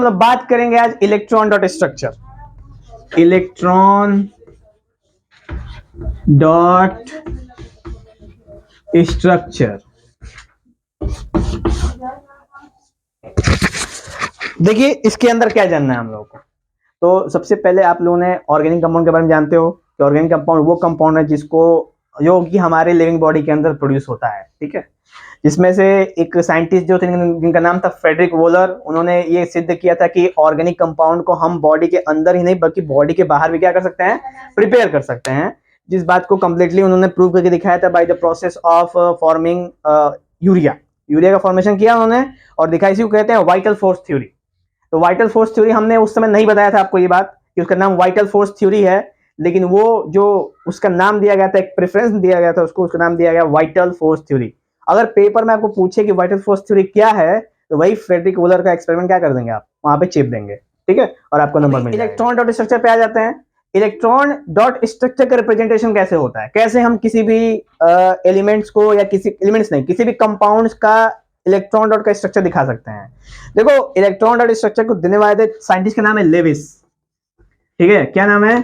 लोग बात करेंगे आज electron dot structure, electron dot structure. देखिए इसके अंदर क्या जानना है हम लोगों को। तो सबसे पहले आप लोगों ने ऑर्गेनिक कंपाउंड के बारे में जानते हो कि ऑर्गेनिक कंपाउंड वो कंपाउंड है जिसको जो कि हमारे लिविंग बॉडी के अंदर प्रोड्यूस होता है, ठीक है। जिसमें से एक साइंटिस्ट जो थे जिनका नाम था फ्रेडरिक वोलर, उन्होंने ये सिद्ध किया था कि ऑर्गेनिक कंपाउंड को हम बॉडी के अंदर ही नहीं बल्कि बॉडी के बाहर भी क्या कर सकते हैं, प्रिपेयर कर सकते हैं। जिस बात को कंप्लीटली उन्होंने प्रूव करके दिखाया था by the process of forming urea. Urea का फॉर्मेशन किया उन्होंने और दिखाई, इसी को कहते हैं वाइटल फोर्स थ्योरी। तो वाइटल फोर्स थ्योरी हमने उस समय नहीं बताया था आपको ये बात कि उसका नाम वाइटल फोर्स थ्योरी है, लेकिन वो जो उसका नाम दिया गया था, एक प्रेफरेंस दिया गया था उसको, उसका नाम दिया गया वाइटल फोर्स थ्योरी। अगर पेपर में आपको पूछे कि वाइटल फोर्स थ्योरी क्या है, तो वही फ्रेडरिक वोलर का एक्सपेरिमेंट क्या कर देंगे आप वहां पे चिप देंगे, ठीक है, और आपको नंबर मिल जाएगा। इलेक्ट्रॉन डॉट स्ट्रक्चर पे आ जाते हैं। इलेक्ट्रॉन डॉट स्ट्रक्चर का रिप्रेजेंटेशन कैसे होता है, कैसे हम किसी भी एलिमेंट्स को या किसी एलिमेंट्स नहीं किसी भी कंपाउंड्स का इलेक्ट्रॉन डॉट का स्ट्रक्चर दिखा सकते हैं। देखो इलेक्ट्रॉन डॉट स्ट्रक्चर को देने वाले साइंटिस्ट का नाम है लेविस, ठीक है, क्या नाम है,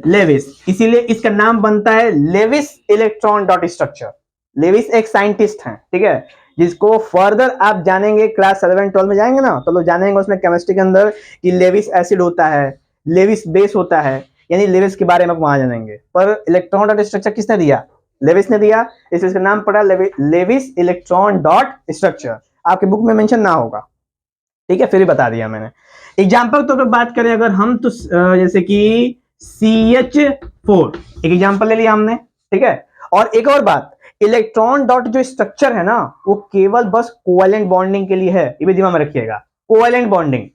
लेविस, इसीलिए इसका नाम बनता है Lewis electron dot structure. Lewis एक साइंटिस्ट हैं, ठीक है, जिसको फर्दर आप जानेंगे क्लास 11 12 में जाएंगे ना, तो लोग जानेंगे उसमें केमिस्ट्री के अंदर कि लेविस एसिड होता है, लेविस बेस होता है, यानी लेविस के बारे में वहां जानेंगे। पर इलेक्ट्रॉन डॉट स्ट्रक्चर किसने दिया, लेविस ने दिया, इसलिए इसका नाम पड़ा लेविस इलेक्ट्रॉन डॉट स्ट्रक्चर। आपके बुक में मेंशन ना होगा, ठीक है, फिर भी बता दिया मैंने। एग्जाम्पल तो बात करें अगर हम, तो जैसे कि CH4 एक एग्जाम्पल ले लिया हमने, ठीक है। और एक और बात, इलेक्ट्रॉन डॉट जो स्ट्रक्चर है ना, वो केवल बस कोवैलेंट बॉन्डिंग के लिए है, ये भी दिमाग में रखिएगा। कोवैलेंट बॉन्डिंग,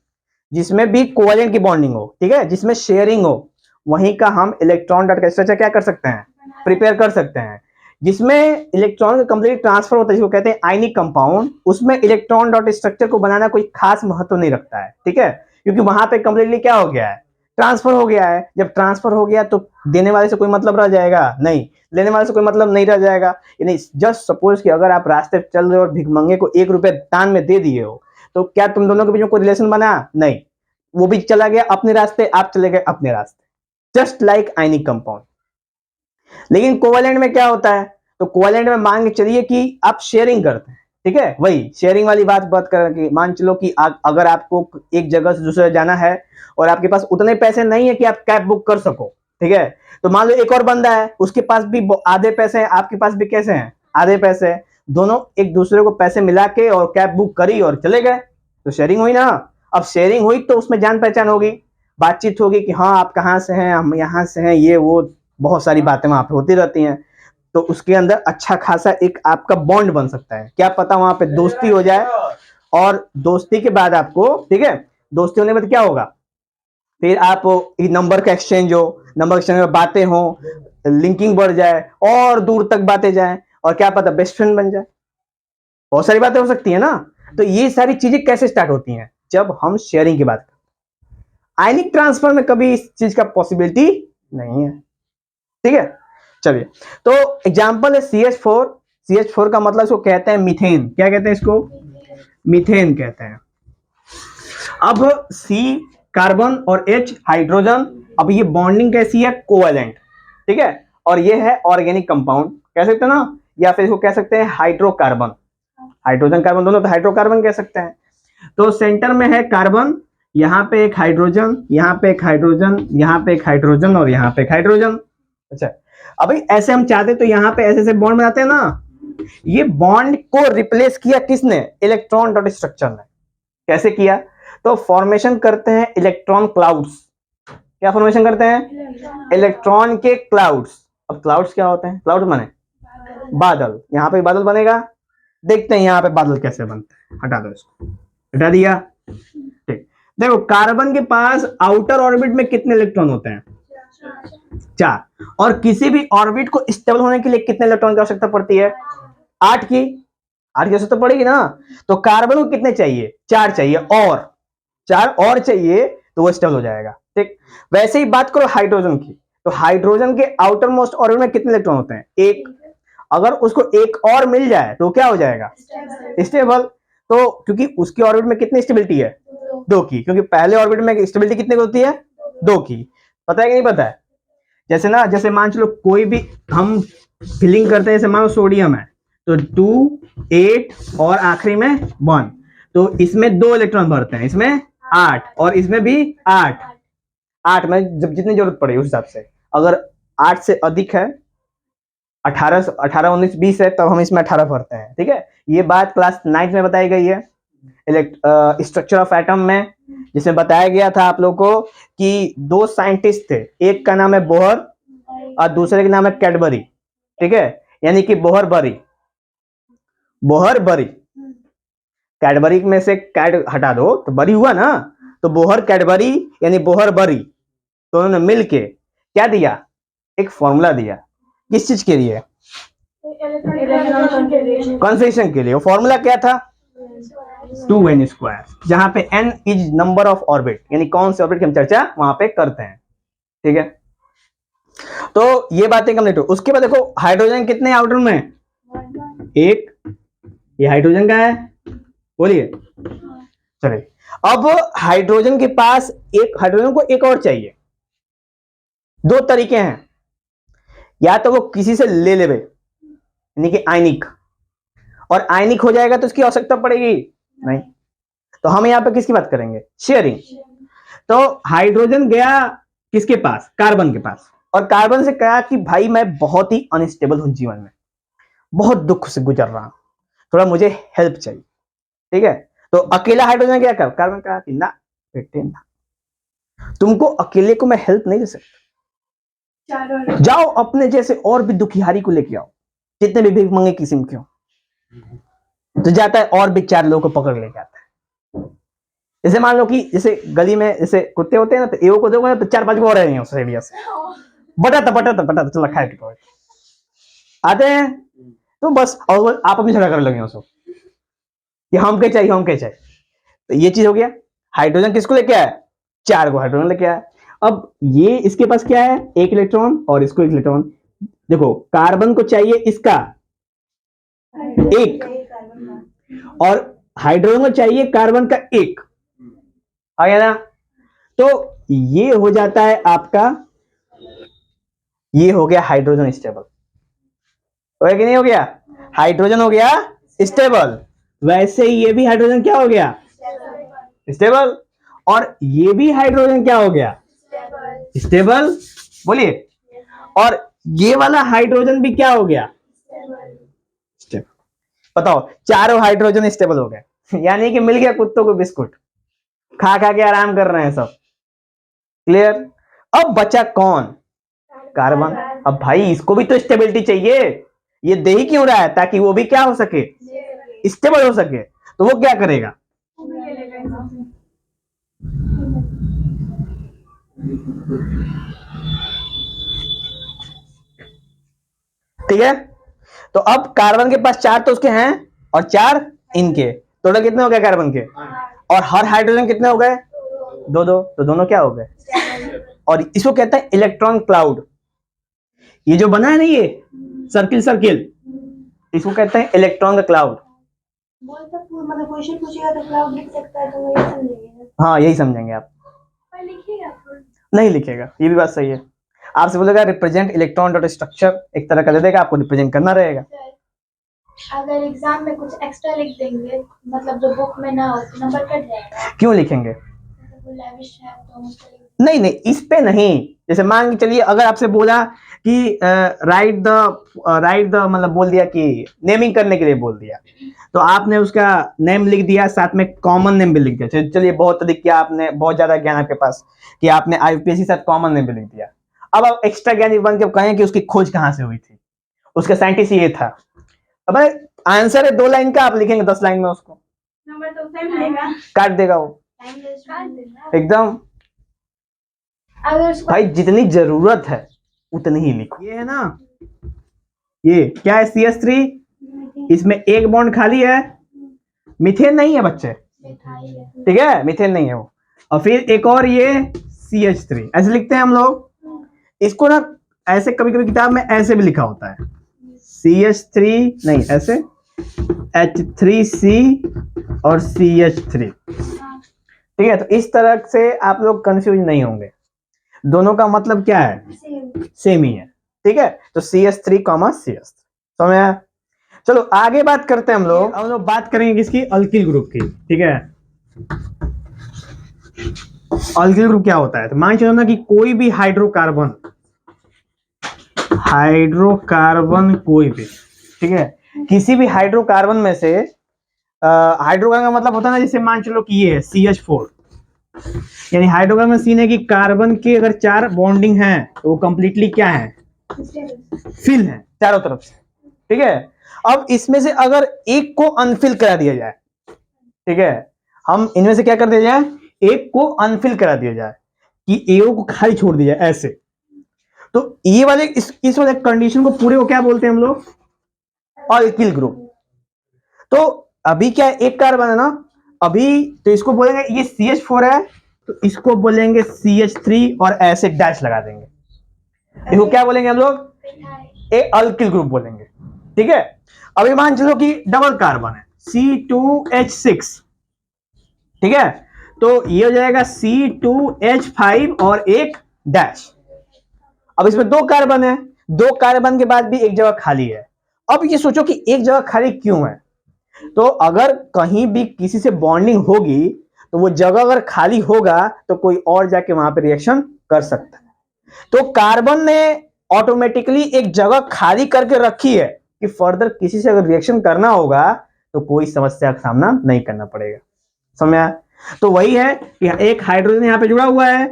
जिसमें भी कोवैलेंट की बॉन्डिंग हो, ठीक है, जिसमें शेयरिंग हो, वहीं का हम इलेक्ट्रॉन डॉट का स्ट्रक्चर क्या कर सकते हैं, प्रिपेयर कर सकते हैं। जिसमें इलेक्ट्रॉन का कंप्लीट ट्रांसफर होता है, जिसको कहते हैं आयनिक कंपाउंड, उसमें इलेक्ट्रॉन डॉट स्ट्रक्चर को बनाना कोई खास महत्व नहीं रखता है, ठीक है, क्योंकि वहां पे कंप्लीटली क्या हो गया है, ट्रांसफर हो गया है। जब ट्रांसफर हो गया तो देने वाले से कोई मतलब रह जाएगा नहीं, लेने वाले से कोई मतलब नहीं रह जाएगा। यानी जस्ट सपोज कि अगर आप रास्ते पे चल रहे हो और भिखमंगे को 1 रुपया दान में दे दिए हो, तो क्या तुम दोनों के बीच में कोई रिलेशन बना, नहीं, वो भी चला गया अपने रास्ते, आप चले गए अपने रास्ते, जस्ट लाइक आयनिक कंपाउंड। लेकिन कोवैलेंट में क्या होता है, तो कोवैलेंट में मान के चलिए कि आप शेयरिंग करते हैं, ठीक है, वही शेयरिंग वाली बात करके मान चलो कि अगर आपको एक जगह से दूसरे जाना है और आपके पास उतने पैसे नहीं है कि आप कैब बुक कर सको, ठीक है, तो मान लो एक और बंदा है, उसके पास भी आधे पैसे हैं, आपके पास भी कैसे हैं, आधे पैसे हैं, दोनों एक दूसरे को पैसे मिला के और कैब बुक करी और चले गए, तो शेयरिंग हुई ना। अब शेयरिंग हुई तो उसमें जान पहचान होगी, बातचीत होगी कि हाँ आप कहाँ से हैं, हम यहाँ से हैं, ये वो बहुत सारी बातें वहां पे होती रहती हैं। तो उसके अंदर अच्छा खासा एक आपका बॉन्ड बन सकता है, क्या पता वहां पे दोस्ती हो जाए, और दोस्ती के बाद आपको, ठीक है, दोस्ती होने के बाद क्या होगा, फिर आप नंबर का एक्सचेंज हो, नंबर एक्सचेंज में बातें हो, लिंकिंग बढ़ जाए और दूर तक बातें जाए, और क्या पता बेस्ट फ्रेंड बन जाए, बहुत सारी बातें हो सकती है ना। तो ये सारी चीजें कैसे स्टार्ट होती हैं, जब हम शेयरिंग की बात करते हैं। आयनिक ट्रांसफर में कभी इस चीज का पॉसिबिलिटी नहीं है, ठीक है। चलिए, तो एग्जांपल है CH4। CH4 का मतलब इसको कहते हैं मीथेन, क्या कहते हैं इसको, मीथेन कहते हैं। अब C कार्बन और H हाइड्रोजन, अब ये बॉन्डिंग कैसी है, कोवैलेंट, ठीक है, और ये है ऑर्गेनिक कंपाउंड कह सकते हैं ना, या फिर इसको कह सकते हैं हाइड्रोकार्बन, हाइड्रोजन कार्बन दोनों तो हाइड्रोकार्बन कह सकते हैं। तो सेंटर में है कार्बन, यहाँ पे एक हाइड्रोजन, यहाँ पे एक हाइड्रोजन, यहाँ पे एक हाइड्रोजन और यहाँ पे एक हाइड्रोजन। अच्छा, अभी ऐसे हम चाहते तो यहाँ पे ऐसे ऐसे बॉन्ड बनाते हैं ना, ये बॉन्ड को रिप्लेस किया किसने, इलेक्ट्रॉन डॉट स्ट्रक्चर ने। कैसे किया, तो फॉर्मेशन करते हैं इलेक्ट्रॉन क्लाउड्स। क्या फॉर्मेशन करते हैं, इलेक्ट्रॉन के क्लाउड्स। अब क्लाउड्स क्या होते हैं, क्लाउड माने बादल, यहाँ पे बादल बनेगा, देखते हैं यहाँ पे बादल कैसे बनते हैं। हटा दो इसको, हटा दिया, ठीक। देखो कार्बन के पास आउटर ऑर्बिट में कितने इलेक्ट्रॉन होते हैं, 4, और किसी भी ऑर्बिट को स्टेबल होने के लिए कितने इलेक्ट्रॉन की आवश्यकता पड़ती है, 8 की, 8 की आवश्यकता पड़ेगी ना। तो कार्बन को कितने चाहिए, 4 चाहिए, और 4 और चाहिए तो वो स्टेबल हो जाएगा, ठीक। वैसे ही बात करो हाइड्रोजन की, तो हाइड्रोजन के आउटर मोस्ट ऑर्बिट में कितने इलेक्ट्रॉन होते हैं, 1, अगर उसको एक और मिल जाए तो क्या हो जाएगा, स्टेबल। तो क्योंकि उसकी ऑर्बिट में कितनी स्टेबिलिटी है, 2 की, क्योंकि पहले ऑर्बिट में स्टेबिलिटी कितने की होती है? 2 की। पता है कि नहीं पता है? जैसे ना, जैसे मान चलो कोई भी हम फिलिंग करते हैं, जैसे मान लो सोडियम है तो 2, 8 और आखिरी में 1, तो इसमें 2 इलेक्ट्रॉन भरते हैं, इसमें 8 और इसमें भी 8 में जब जितनी जरूरत पड़े उस हिसाब से। अगर 8 से अधिक है, 18, 19, 20 है, तब हम इसमें 18 भरते हैं। ठीक है, ये बात क्लास 9 में बताई गई है स्ट्रक्चर ऑफ एटम में, जिसमें बताया गया था आप लोग को कि 2 साइंटिस्ट थे, एक का नाम है बोहर और दूसरे का नाम है कैडबरी। ठीक है, यानी कि बोहर बरी, कैडबरी में से कैड हटा दो तो बरी हुआ ना, तो बोहर कैडबरी यानी बोहर बरी, तो उन्होंने मिलके क्या दिया? एक फॉर्मूला दिया। किस चीज के लिए? कॉन्फिगरेशन के लिए। वो फॉर्मूला क्या था? 2n², जहां पे n is number of orbit, यानी कौन से ऑर्बिट की हम चर्चा वहां पे करते हैं। ठीक है, तो ये बातें कंप्लीट हो। उसके बाद देखो हाइड्रोजन कितने आउटर में? 1, ये हाइड्रोजन का है, बोलिए। चलिए, अब हाइड्रोजन के पास हाइड्रोजन को एक और चाहिए। 2 तरीके हैं, या तो वो किसी से ले लेवे, यानी कि आयनिक, और आयनिक हो जाएगा तो इसकी आवश्यकता पड़ेगी नहीं, तो हम यहां पे किसकी बात करेंगे? शेयरिंग। तो हाइड्रोजन गया किसके पास? कार्बन के पास, और कार्बन से कहा कि भाई मैं बहुत ही अनस्टेबल हूं जीवन में, बहुत दुख से गुजर रहा हूं, थोड़ा मुझे हेल्प चाहिए। ठीक है, तो अकेला हाइड्रोजन क्या कर? कार्बन कहा कि ना बेटे ना, तुमको अकेले को मैं हेल्प नहीं दे सकता, जाओ अपने जैसे और भी दुखियारी को लेके आओ, जितने भी भीख मंगे किस्म के हो। तो जाता है और भी 4 लोगों को पकड़ लेके आता है। जैसे मान लो कि जैसे गली में जैसे कुत्ते होते हैं ना, तो एगो को देखो तो 4-5 को और रहे हैं उससे एरिया से, बटा चला खाए के आते हैं, तो बस और आप अपनी झगड़ा कर लगे उसको कि हम क्या चाहिए। तो ये चीज हो गया। हाइड्रोजन किसको लेके आया? 4 को हाइड्रोजन लेके आया। अब ये इसके पास क्या है? 1 इलेक्ट्रॉन और इसको 1 इलेक्ट्रॉन। देखो कार्बन को चाहिए इसका 1 और हाइड्रोजन को चाहिए कार्बन का 1, आ गया ना? तो ये हो जाता है आपका, ये हो गया हाइड्रोजन स्टेबल। हो गया कि नहीं हो गया? हाइड्रोजन हो गया स्टेबल। वैसे ही ये भी हाइड्रोजन क्या हो गया? स्टेबल। और ये भी हाइड्रोजन क्या हो गया? स्टेबल। बोलिए। और ये वाला हाइड्रोजन भी क्या हो गया? स्टेबल। बताओ, चारों हाइड्रोजन स्टेबल हो गए, यानी कि मिल गया कुत्तों को बिस्कुट, खा खा के आराम कर रहे हैं सब। क्लियर? अब बचा कौन? कार्बन। अब भाई इसको भी तो स्टेबिलिटी चाहिए, ये दे ही क्यों रहा है? ताकि वो भी क्या हो सके? स्टेबल हो सके। तो वो क्या करेगा? ठीक है, तो अब कार्बन के पास 4 तो उसके हैं और 4 इनके, टोटल कितने हो गए कार्बन के? और हर हाइड्रोजन कितने हो गए? 2-2, तो दोनों क्या हो गए? और इसको कहते हैं इलेक्ट्रॉन क्लाउड। ये जो बना है ना, ये सर्किल, इसको कहते हैं इलेक्ट्रॉन का क्लाउड। मतलब क्वेश्चन पूछेगा तो क्लाउड लिख सकता है, तो वही समझेंगे। हाँ, यही समझेंगे आप। नहीं लिखेगा, ये भी बात सही है। आपसे बोलेगा रिप्रेजेंट इलेक्ट्रॉन डॉट स्ट्रक्चर, एक तरह का दे देगा, आपको रिप्रेजेंट करना रहेगा। अगर एग्जाम में कुछ एक्स्ट्रा लिख देंगे, मतलब जो बुक में ना हो, तो नंबर कट जाएगा। क्यों लिखेंगे? तो नहीं, इस पे नहीं। जैसे मान के चलिए, अगर आपसे बोला कि राइट द मतलब बोल दिया कि नेमिंग करने के लिए बोल दिया, तो आपने उसका नेम लिख दिया, साथ में कॉमन नेम भी लिख दिया। चलिए बहुत अधिक किया आपने, बहुत ज्यादा ज्ञान आपके पास कि आपने आईपीएससी साथ कॉमन नेम भी लिख दिया। अब आप एक्स्ट्रा ज्ञानी बन के कहें कि उसकी खोज कहां से हुई थी, उसका साइंटिस्ट ये था। अब आंसर है 2 लाइन का, आप लिखेंगे 10 लाइन में, उसको नंबर तो टाइम लेगा, काट देगा वो एकदम। भाई जितनी जरूरत है उतनी ही लिखो। ये है ना, ये क्या है? CH3, इसमें एक बॉन्ड खाली है, मीथेन नहीं है बच्चे, ठीक है, मीथेन नहीं है वो। और फिर एक और ये CH3, ऐसे लिखते हैं हम लोग इसको ना। ऐसे कभी कभी किताब में ऐसे भी लिखा होता है, CH3 नहीं, ऐसे H3C और CH3, ठीक है, तो इस तरह से आप लोग कंफ्यूज नहीं होंगे, दोनों का मतलब क्या है, सेम ही है। ठीक है, तो CH3, CH3 समझ में आया? चलो आगे बात करते हैं हम लोग बात करेंगे किसकी, अल्किल ग्रुप की। ठीक है, अल्किल ग्रुप क्या होता है, तो मान चलो ना कि कोई भी हाइड्रोकार्बन कोई भी, ठीक है, किसी भी हाइड्रोकार्बन में से हाइड्रोकार्बन का मतलब होता है ना, जैसे मान चलो कि ये है CH4, यानी हाइड्रोकार्बन सीन है कि कार्बन के अगर 4 बॉन्डिंग है तो वो कंप्लीटली क्या है, फिल है चारों तरफ से। ठीक है, अब इसमें से अगर एक को अनफिल करा दिया जाए, ठीक है, हम इनमें से क्या कर दिया जाए, एक को अनफिल करा दिया जाए कि एओ को खाली छोड़ दिया जाए ऐसे, तो ये वाले इस वाले कंडीशन को पूरे को क्या बोलते हैं हम लोग, अल्किल ग्रुप। तो अभी क्या है, एक कार्बन है ना, अभी तो इसको बोलेंगे ये CH4 है, तो इसको बोलेंगे CH3 और ऐसे डैश लगा देंगे, इसको क्या बोलेंगे हम लोग, ए अल्किल ग्रुप बोलेंगे। ठीक है, अभी मान चलो कि डबल कार्बन है C2H6, ठीक है, तो ये हो जाएगा C2H5 और एक डैश। अब इसमें 2 कार्बन है, 2 कार्बन के बाद भी एक जगह खाली है। अब ये सोचो कि एक जगह खाली क्यों है, तो अगर कहीं भी किसी से बॉन्डिंग होगी तो वो जगह अगर खाली होगा तो कोई और जाके वहां पे रिएक्शन कर सकता है। तो कार्बन ने ऑटोमेटिकली एक जगह खाली करके रखी है कि फर्दर किसी से अगर रिएक्शन करना होगा तो कोई समस्या का सामना नहीं करना पड़ेगा। समझ आया? तो वही है कि एक हाइड्रोजन यहां पे जुड़ा हुआ है,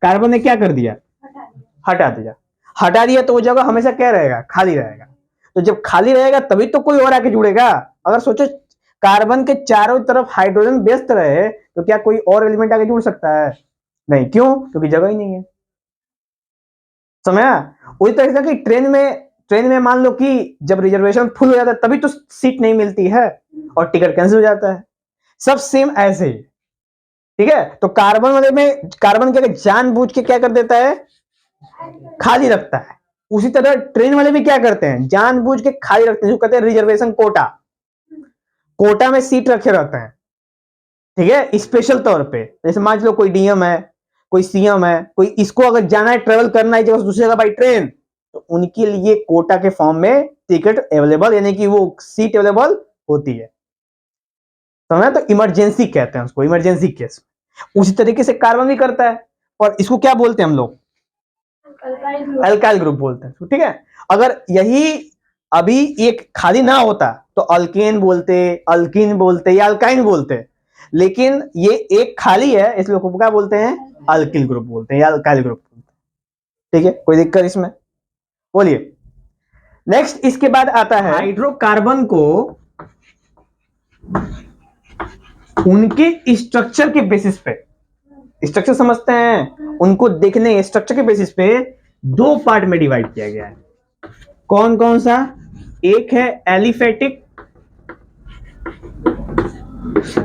कार्बन ने क्या कर दिया, हटा दिया, तो वो जगह हमेशा क्या रहेगा, खाली रहेगा। तो जब खाली रहेगा तभी तो कोई और आके जुड़ेगा। अगर सोचो कार्बन के चारों तरफ हाइड्रोजन व्यस्त रहे तो क्या कोई और एलिमेंट आके जुड़ सकता है, नहीं, क्यों, क्योंकि जगह ही नहीं है। समझा? उसी तरह से कि ट्रेन में मान लो कि जब रिजर्वेशन फुल हो जाता है तभी तो सीट नहीं मिलती है और टिकट कैंसिल हो जाता है, सब सेम ऐसे ही। ठीक है, तो कार्बन वाले में कार्बन क्या जानबूझ के क्या कर देता है, खाली रखता है। उसी तरह ट्रेन वाले भी क्या करते हैं, जानबूझ के खाली रखते हैं, जो कहते हैं रिजर्वेशन कोटा में सीट रखे रहते हैं। ठीक है, स्पेशल तौर पे, जैसे मान लो कोई डीएम है, कोई सीएम है, कोई इसको अगर जाना है, ट्रेवल करना है जगह दूसरी जगह बाई ट्रेन, तो उनके लिए कोटा के फॉर्म में टिकट अवेलेबल, यानी कि वो सीट अवेलेबल होती है। समझा? तो इमरजेंसी कहते हैं उसको, इमरजेंसी केस। उसी तरीके से कार्बन भी करता है, और इसको क्या बोलते हैं हम लोग, अल्काइल ग्रुप बोलते हैं। ठीक है, अगर यही अभी एक खाली ना होता तो अल्केन बोलते, अल्किन बोलते या अल्काइन बोलते, लेकिन ये एक खाली है इसलिए क्या बोलते हैं, अल्किल ग्रुप बोलते हैं या अल्काइल ग्रुप बोलते हैं। ठीक है, कोई दिक्कत इसमें? बोलिए। नेक्स्ट इसके बाद आता है हाइड्रोकार्बन को उनके स्ट्रक्चर के बेसिस पे, स्ट्रक्चर समझते हैं, उनको देखने स्ट्रक्चर के बेसिस पे 2 पार्ट में डिवाइड किया गया है। कौन कौन सा? एक है एलिफेटिक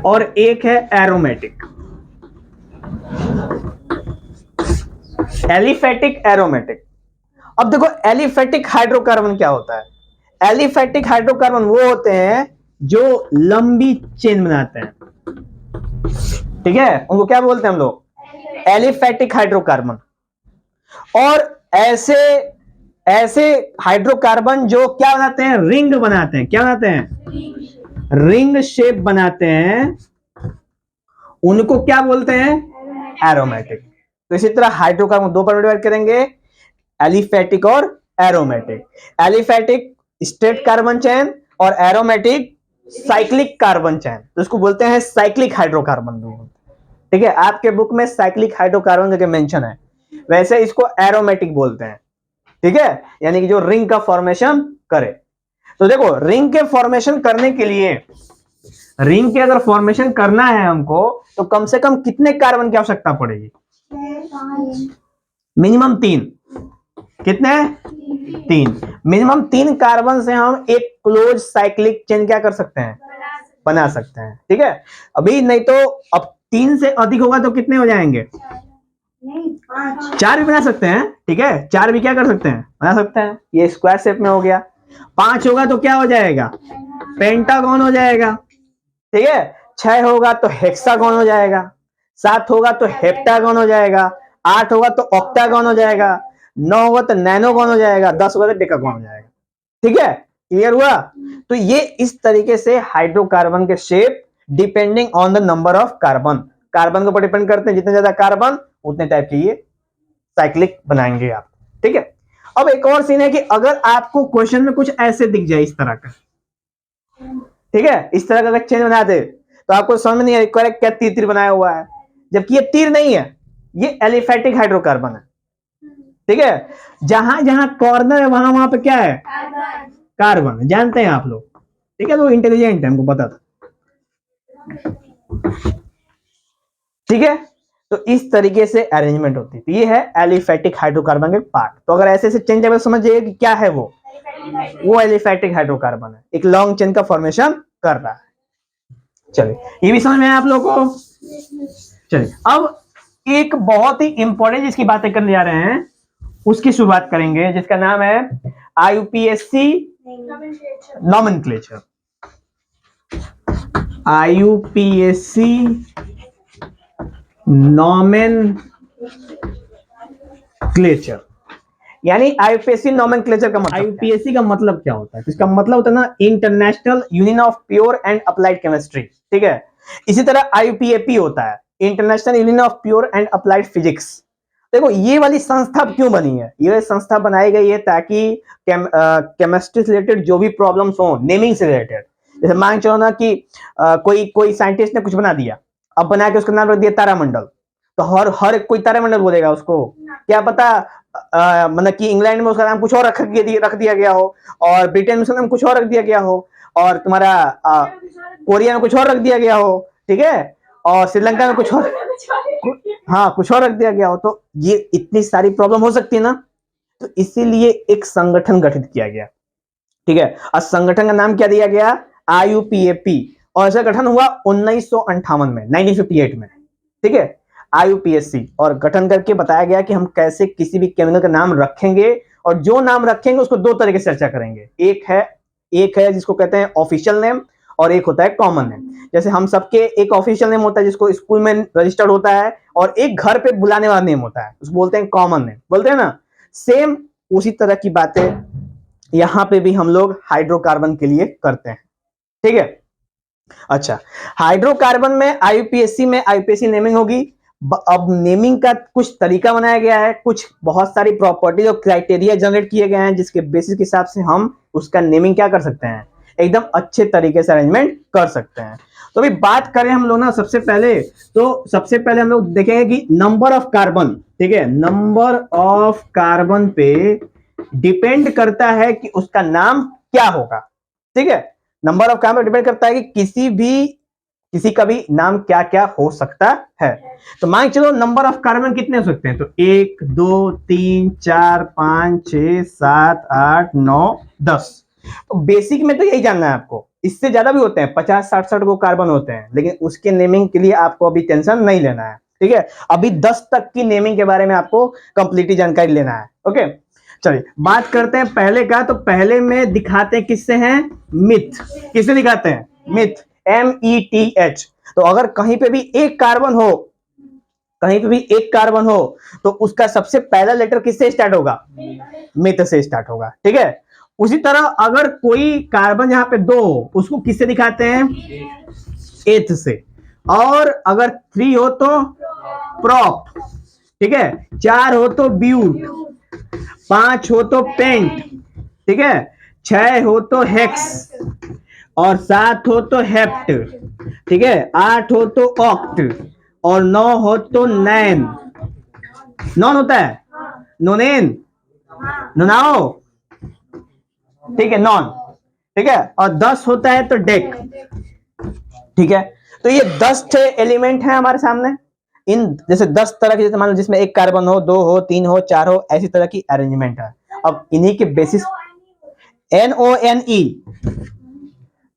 और एक है एरोमेटिक। Aliphatic, aromatic. अब देखो एलिफेटिक हाइड्रोकार्बन क्या होता है, एलिफेटिक हाइड्रोकार्बन वो होते हैं जो लंबी चेन बनाते हैं। ठीक है, उनको क्या बोलते हैं हम लोग, एलिफेटिक हाइड्रोकार्बन। और ऐसे हाइड्रोकार्बन जो क्या बनाते हैं, रिंग बनाते हैं। क्या बनाते हैं? रिंग शेप बनाते हैं, उनको क्या बोलते हैं, एरोमेटिक। तो इसी तरह हाइड्रोकार्बन 2 पार्ट में डिवाइड करेंगे, एलिफेटिक और aromatic. Aliphatic straight carbon chain और एरोमेटिक साइक्लिक कार्बन चेन, तो इसको बोलते हैं साइक्लिक हाइड्रोकार्बन। ठीक है, आपके बुक में साइक्लिक हाइड्रोकार्बन करके मेंशन है, वैसे इसको एरोमेटिक बोलते हैं। ठीक है, यानी कि जो रिंग का फॉर्मेशन करे। तो देखो रिंग के फॉर्मेशन करने के लिए, रिंग के अगर फॉर्मेशन करना है हमको तो कम से कम कितने कार्बन की आवश्यकता पड़ेगी, मिनिमम 3। कितने? 3। मिनिमम 3 कार्बन से हम एक क्लोज साइक्लिक चेन क्या कर सकते हैं, बना सकते हैं। ठीक है, अभी नहीं तो अब 3 से अधिक होगा तो कितने हो जाएंगे, 4 भी बना सकते हैं। ठीक है, 4 भी क्या कर सकते हैं, बना सकते हैं। ये स्क्वायर शेप में हो गया। 5 होगा तो क्या हो जाएगा, पेंटागन हो जाएगा। ठीक है, 6 होगा तो हेक्सागन हो जाएगा। 7 होगा तो हेप्टागन हो जाएगा, 8 होगा तो ऑक्टागन हो जाएगा, 9 होगा तो नैनोगन हो जाएगा, 10 होगा तो डेकागन हो जाएगा। ठीक है, क्लियर हुआ? तो ये इस तरीके से हाइड्रोकार्बन के shape depending on the number of carbon, carbon के ऊपर डिपेंड करते हैं, जितने ज्यादा कार्बन उतने टाइप के ये साइक्लिक बनाएंगे आप। ठीक है, अब एक और सीन है कि अगर आपको क्वेश्चन में कुछ ऐसे दिख जाए इस तरह का, ठीक है, इस तरह का अगर चेंज बना दे तो आपको समझ में नहीं आएगा क्या तीर तीर बनाया हुआ है, जबकि ये तीर नहीं है, ये एलिफेटिक हाइड्रोकार्बन है। ठीक है, जहां जहां कॉर्नर है वहां वहां पे क्या है, कार्बन, जानते हैं आप लोग। ठीक है, तो इंटेलिजेंट है, हमको पता था। ठीक है, तो इस तरीके से अरेंजमेंट होती है। तो ये है एलिफेटिक हाइड्रोकार्बन के पार्ट। तो अगर ऐसे ऐसे चेन टेबल समझिए कि क्या है वो एलिफेटिक हाइड्रोकार्बन है, एक लॉन्ग चेन का फॉर्मेशन कर रहा है। चलिए, ये भी समझ में आया आप लोगों को? चलिए, अब एक बहुत ही इंपॉर्टेंट जिसकी बातें करने जा रहे हैं उसकी शुरुआत करेंगे, जिसका नाम है IUPAC नॉमेनक्लेचर। IUPAC नॉमेनक्लेचर, यानी IUPAC नॉमेनक्लेचर का मतलब, IUPAC का मतलब क्या होता है? इसका मतलब होता है ना international union of pure and applied chemistry. ठीक है, इसी तरह IUPAP होता है, international union of pure and applied physics. देखो ये वाली संस्था क्यों बनी है? ये संस्था बनाई गई है ताकि केमिस्ट्री से रिलेटेड जो भी प्रॉब्लम्स हो, नेमिंग से रिलेटेड, जैसे मान चलो ना कि कोई साइंटिस्ट ने कुछ बना दिया, अब बना के उसका नाम रख दिया तारामंडल, तो हर कोई तारामंडल बोलेगा उसको, क्या पता मतलब कि इंग्लैंड में उसका नाम कुछ और रख दिया गया हो, और ब्रिटेन में उसका नाम कुछ और रख दिया गया हो, और तुम्हारा कोरिया में कुछ और रख दिया गया हो। ठीक है, और श्रीलंका में कुछ और, हाँ कुछ और रख दिया गया हो। तो ये इतनी सारी प्रॉब्लम हो सकती है ना, तो इसीलिए एक संगठन गठित किया गया। ठीक है, और संगठन का नाम क्या दिया गया? IUPAP, और ऐसा गठन हुआ 1958 में, 1958 में। ठीक है, IUPAC, और गठन करके बताया गया कि हम कैसे किसी भी केमिकल का नाम रखेंगे, और जो नाम रखेंगे उसको दो तरीके से चर्चा करेंगे। एक है जिसको कहते हैं ऑफिशियल नेम, और एक होता है कॉमन नेम। जैसे हम सबके एक ऑफिशियल नेम होता है जिसको स्कूल में रजिस्टर्ड होता है, और एक घर पे बुलाने वाला नेम होता है, उसको बोलते हैं कॉमन नेम, बोलते हैं ना। सेम उसी तरह की बातें यहां पे भी हम लोग हाइड्रोकार्बन के लिए करते हैं। ठीक है, अच्छा, हाइड्रोकार्बन में IUPAC नेमिंग होगी। अब नेमिंग का कुछ तरीका बनाया गया है, कुछ बहुत सारी प्रॉपर्टीज और क्राइटेरिया जनरेट किए गए हैं, जिसके बेसिस के हिसाब से हम उसका नेमिंग क्या कर सकते हैं, एकदम अच्छे तरीके से अरेंजमेंट कर सकते हैं। तो अभी बात करें हम लोग ना, सबसे पहले हम लोग देखेंगे कि नंबर ऑफ कार्बन। ठीक है, नंबर ऑफ कार्बन पे डिपेंड करता है कि उसका नाम क्या होगा। ठीक है, नंबर ऑफ कार्बन डिपेंड करता है कि किसी का भी नाम क्या क्या हो सकता है। तो मान चलो नंबर ऑफ कार्बन कितने हो सकते हैं, तो 1 2 3 4 5 6 7 8 9 10। तो बेसिक में तो यही जानना है आपको, इससे ज्यादा भी होते हैं, 50 60 को कार्बन होते हैं, लेकिन उसके नेमिंग के लिए आपको अभी टेंशन नहीं लेना है। ठीक है, अभी 10 तक की नेमिंग के बारे में आपको कंप्लीटली जानकारी लेना है। ओके, चलिए बात करते हैं पहले का। तो पहले में दिखाते हैं किससे हैं, मिथ। किससे दिखाते हैं, मिथ, METH। तो अगर कहीं पे भी एक कार्बन हो तो उसका सबसे पहला लेटर किससे स्टार्ट होगा, मिथ से स्टार्ट होगा। ठीक है, उसी तरह अगर कोई कार्बन यहां पे 2 हो उसको किससे दिखाते हैं, एथ से। और अगर 3 हो तो प्रोप। ठीक है, 4 हो तो ब्यूट, 5 हो तो पेंट। ठीक है, 6 हो तो हेक्स, और 7 हो तो हेप्ट। ठीक है, 8 हो तो ऑक्ट, और 9 हो तो नैन। नॉन होता है, नोनेन, नोनाओ। ठीक है, नॉन। ठीक है, और 10 होता है तो डेक। ठीक है, तो ये 10 एलिमेंट है हमारे सामने। इन जैसे 10 तरह के, जैसे मान लो जिसमें एक कार्बन हो, 2 हो, 3 हो, 4 हो, ऐसी तरह की अरेंजमेंट है। अब इन्हीं के बेसिस NONE।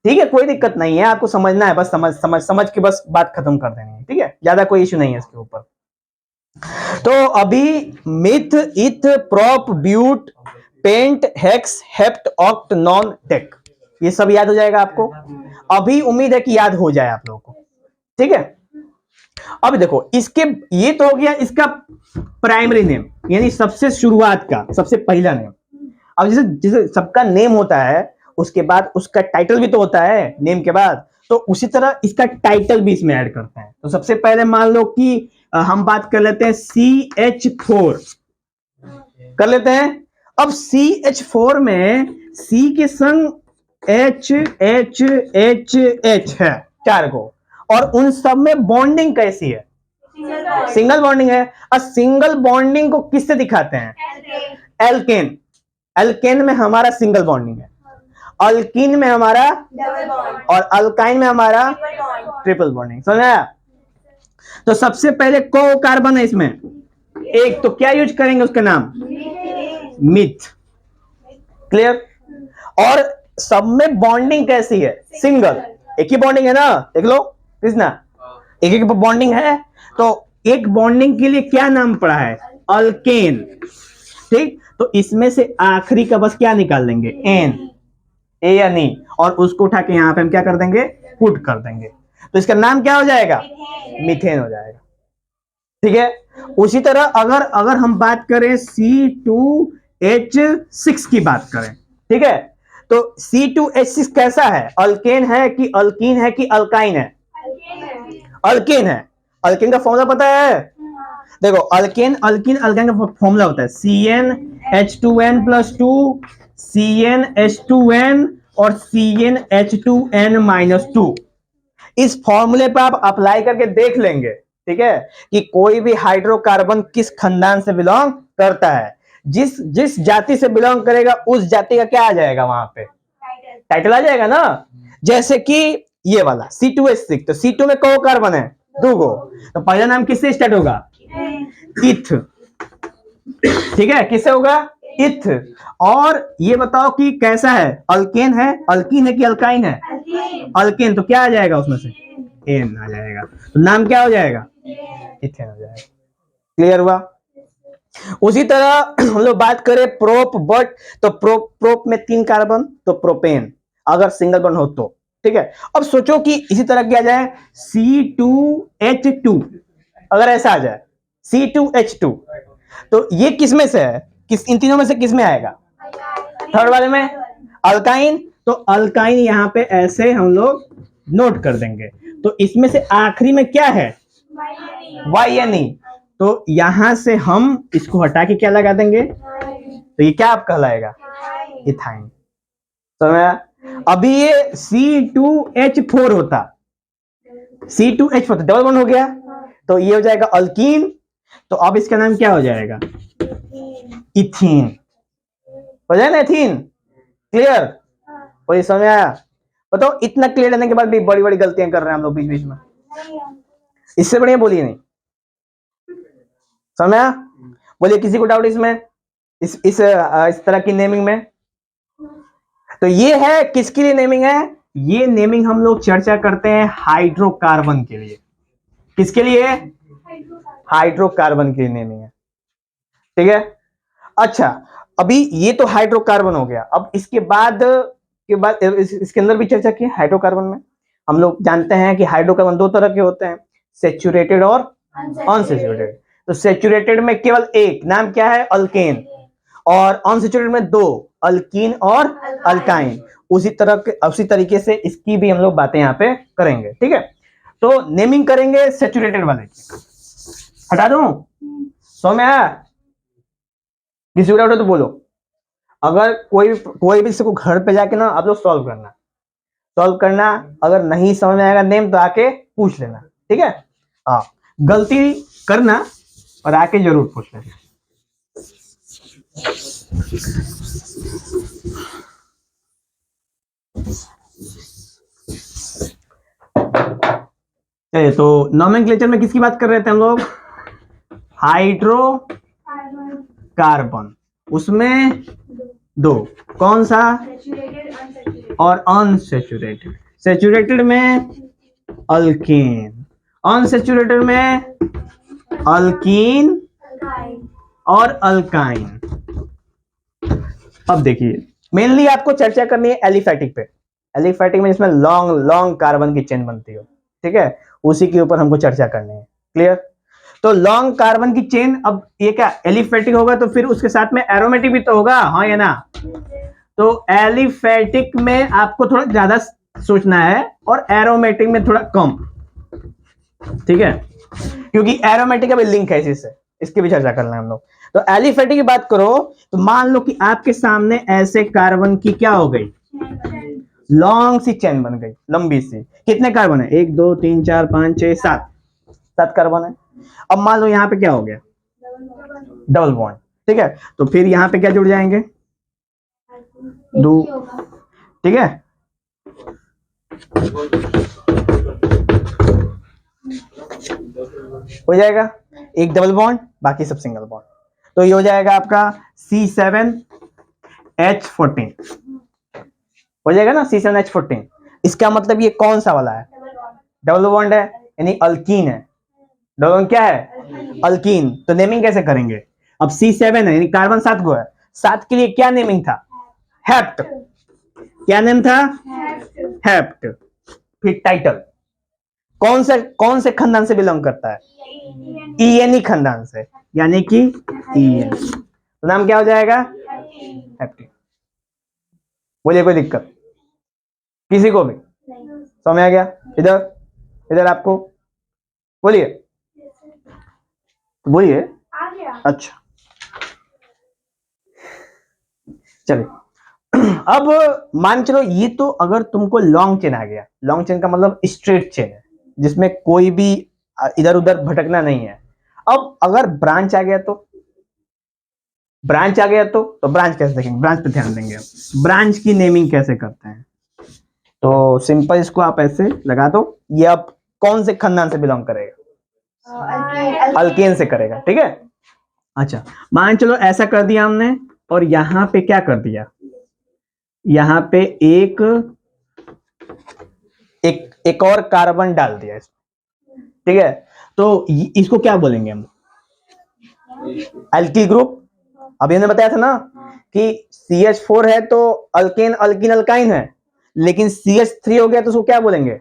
ठीक है, कोई दिक्कत नहीं है, आपको समझना है, बस समझ के बस बात खत्म कर देनी है। ठीक है, ज्यादा कोई इश्यू नहीं है इसके ऊपर। तो अभी meth, eth, prop, but, pent, hex, hept, oct, non, dec, ये सब याद हो जाएगा आपको। अभी उम्मीद है कि याद हो जाए आप लोगों को। ठीक है, अब देखो इसके, ये तो हो गया इसका प्राइमरी नेम, यानी सबसे शुरुआत का सबसे पहला नेम। अब जैसे जैसे सबका नेम होता है उसके बाद उसका टाइटल भी तो होता है नेम के बाद, तो उसी तरह इसका टाइटल भी इसमें ऐड करते हैं। तो सबसे पहले मान लो कि हम बात कर लेते हैं CH4 कर लेते हैं। अब CH4 में C के संग H H H H है 4 को, और उन सब में बॉन्डिंग कैसी है? सिंगल बॉन्डिंग है। और सिंगल बॉन्डिंग को किससे दिखाते हैं? एल्केन। एल्केन में हमारा सिंगल बॉन्डिंग है, अल्कीन में हमारा और अल्काइन में हमारा ट्रिपल बॉन्डिंग। समझा? तो सबसे पहले को कार्बन है इसमें एक, तो क्या यूज करेंगे उसका नाम? मिथ। क्लियर? और सब में बॉन्डिंग कैसी है? सिंगल। एक ही बॉन्डिंग है ना, देख लो कृष्णा, एक एक बॉन्डिंग है। तो एक बॉन्डिंग के लिए क्या नाम पड़ा है? अल्केन। ठीक, तो इसमें से आखिरी का बस क्या निकाल देंगे? एन, ए या नी, और उसको उठा के यहां पे हम क्या कर देंगे? पुट कर देंगे। तो इसका नाम क्या हो जाएगा? मीथेन हो जाएगा। ठीक है। उसी तरह अगर अगर हम बात करें C2H6 की बात करें, ठीक है, तो C2H6 कैसा है? अल्केन है कि अल्कीन है कि अल्काइन है? अल्केन है। अल्केन का फॉर्मूला पता है? देखो अल्केन अल्कीन अल्काइन का फॉर्मूला होता है CnH2n+2 CnH2n और CnH2n-2। इस फॉर्मूले पर आप अप्लाई करके देख लेंगे, ठीक है, कि कोई भी हाइड्रोकार्बन किस खानदान से बिलोंग करता है। जिस जिस जाति से बिलोंग करेगा उस जाति का क्या आ जाएगा? वहां पे टाइटल आ जाएगा ना। जैसे कि ये वाला C2H6, तो C2 में को कार्बन है 2 गो, तो पहला नाम किससे स्टार्ट होगा? इथ। ठीक है, किससे होगा? इथ। और ये बताओ कि कैसा है? अल्केन है, अल्कीन है कि अल्काइन है? अल्केन। तो क्या आ जाएगा उसमें से? एन आ जाएगा। तो नाम क्या हो जाएगा? इथेन हो जाएगा। क्लियर हुआ? उसी तरह हम लोग बात करें प्रोप बट, तो प्रोप में 3 कार्बन, तो प्रोपेन अगर सिंगल बॉन्ड हो तो। ठीक है। अब सोचो कि इसी तरह किया जाए C2H2, अगर ऐसा आ जाए C2H2, तो ये किस में से है? किस इन तीनों में से किस में आएगा? थर्ड वाले में, अल्काइन। तो अल्काइन यहां पे ऐसे हम लोग नोट कर देंगे। तो इसमें से आखिरी में क्या है? YNE। तो यहां से हम इसको हटा के क्या लगा देंगे? तो ये क्या आप कहलाएगा? इथाइन। समझ? अभी ये C2H4 होता, C2H4 डबल बॉन्ड हो गया, तो ये हो जाएगा अल्कीन। तो अब इसका नाम क्या हो जाएगा? इथीन हो जाए ना, इथीन। क्लियर? कोई समझ आया? बताओ, इतना क्लियर रहने के बाद भी बड़ी बड़ी गलतियां कर रहे हैं हम लोग बीच बीच में। इससे बढ़िया बोलिए नहीं। समझ आया? बोलिए, किसी को डाउट इसमें, इस तरह की नेमिंग में? तो ये है किसके लिए नेमिंग है? ये नेमिंग हम लोग चर्चा करते हैं हाइड्रोकार्बन के लिए। किसके लिए? हाइड्रोकार्बन के लिए नेमिंग है। ठीक है। अच्छा, अभी ये तो हाइड्रोकार्बन हो गया। अब इसके बाद इसके अंदर भी चर्चा की हाइड्रोकार्बन में। हम लोग जानते हैं कि हाइड्रोकार्बन 2 तरह के होते हैं, सेचुरेटेड और अनसेचुरेटेड। तो सेचुरेटेड में केवल एक नाम क्या है? अल्केन। और अनसेचुरेटेड में 2, अल्कीन और अल्काइन। उसी तरीके से इसकी भी हम लोग बातें यहाँ पे करेंगे। ठीक है। तो नेमिंग करेंगे सेचुरेटेड वाले की। हटा दूं? सौम्या, किसी को डाउट है तो बोलो। अगर कोई भी इसको घर पे जाके ना आप लोग सॉल्व करना। अगर नहीं समझ में आएगा नेम तो आके पूछ लेना। ठीक है। हाँ, गलती करना और आके जरूर पूछ लेना। चलिए, तो नोमेनक्लेचर में किसकी बात कर रहे थे हम लोग? हाइड्रोकार्बन। उसमें 2, कौन सा? और अनसेचुरेटेड। सेचुरेटेड में अल्कीन, अनसेचुरेटेड में अल्कीन और अल्काइन। अब देखिए, मेनली आपको चर्चा करनी है एलिफैटिक पे। एलिफैटिक में जिसमें लॉन्ग कार्बन की चेन बनती हो, ठीक है, उसी के ऊपर हमको चर्चा करनी है। क्लियर? तो लॉन्ग कार्बन की चेन, अब ये क्या एलिफेटिक होगा तो फिर उसके साथ में एरोमेटिक भी तो होगा, हाँ या ना? तो एलिफेटिक में आपको थोड़ा ज्यादा सोचना है और एरोमेटिक में थोड़ा कम, ठीक है? क्योंकि एरोमेटिक का भी लिंक है इसी से, इसकी भी चर्चा करना है हम लोग। तो एलिफेटिक की बात करो तो मान लो कि आपके सामने ऐसे कार्बन की क्या हो गई, लॉन्ग सी चेन बन गई, लंबी सी। कितने कार्बन है? 1 2 3 4 5 6 7, 7 कार्बन है। अब मान लो यहाँ पे क्या हो गया, डबल बॉन्ड, ठीक है? तो फिर यहाँ पे क्या जुड़ जाएंगे, दो, ठीक है? हो जाएगा एक डबल बॉन्ड, बाकी सब सिंगल बॉन्ड। तो ये हो जाएगा आपका C7H14, हो जाएगा ना C7H14। इसका मतलब ये कौन सा वाला है, डबल बॉन्ड है, यानी अल्कीन है। डबल बॉन्ड क्या है, अल्कीन। तो नेमिंग कैसे करेंगे, अब C7 है यानी कार्बन 7 गो है, 7 के लिए क्या नेमिंग था, हेप्ट। क्या नेम था, हेप्ट। फिर टाइटल कौन से खानदान से बिलोंग करता है, ईएनई खानदान से, यानी कि ईएन, तो नाम क्या हो जाएगा, हेप्टेन। बोलिए कोई दिक्कत किसी को भी, समझ आ गया? इधर इधर आपको बोलिए, बोलिए। अच्छा चलिए, अब मान चलो ये तो अगर तुमको लॉन्ग चेन आ गया, लॉन्ग चेन का मतलब स्ट्रेट चेन है जिसमें कोई भी इधर उधर भटकना नहीं है। अब अगर ब्रांच आ गया तो, ब्रांच आ गया तो ब्रांच कैसे देखेंगे, ब्रांच पे ध्यान देंगे। ब्रांच की नेमिंग कैसे करते हैं, तो सिंपल इसको आप ऐसे लगा दो, ये अब कौन से खानदान से बिलोंग करेगा, अल्केन से करेगा, ठीक है? अच्छा मान चलो ऐसा कर दिया हमने, और यहां पे क्या कर दिया, यहां पे एक एक और कार्बन डाल दिया इसमें, ठीक है? तो इसको क्या बोलेंगे हम, एल्किल ग्रुप। अभी हमने बताया था ना कि CH4 है तो अल्केन अल्किन अल्काइन है, लेकिन CH3 हो गया तो उसको क्या बोलेंगे,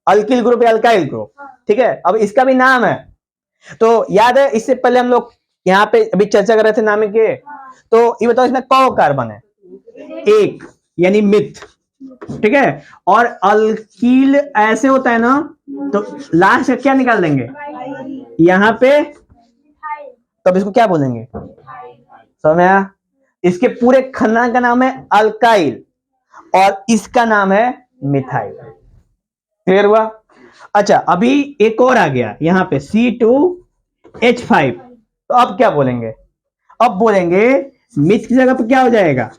अल्किल ग्रुप या अल्काइल ग्रुप, ठीक है? अब इसका भी नाम है, तो याद है इससे पहले हम लोग यहाँ पे अभी चर्चा कर रहे थे नाम के, तो ये बताओ इसमें कौ कार्बन है, एक, यानी मिथ, ठीक है? और अल्कील ऐसे होता है ना, तो लास्ट क्या निकाल देंगे यहाँ पे, तब इसको क्या बोलेंगे, समझ में आया? इसके पूरे खानदान का नाम है अल्काइल और इसका नाम है मिथाइल। क्लियर हुआ? अच्छा अभी एक और आ गया यहाँ पे C2H5, तो अब क्या बोलेंगे, अब बोलेंगे मिथ की जगह पे क्या हो जाएगा,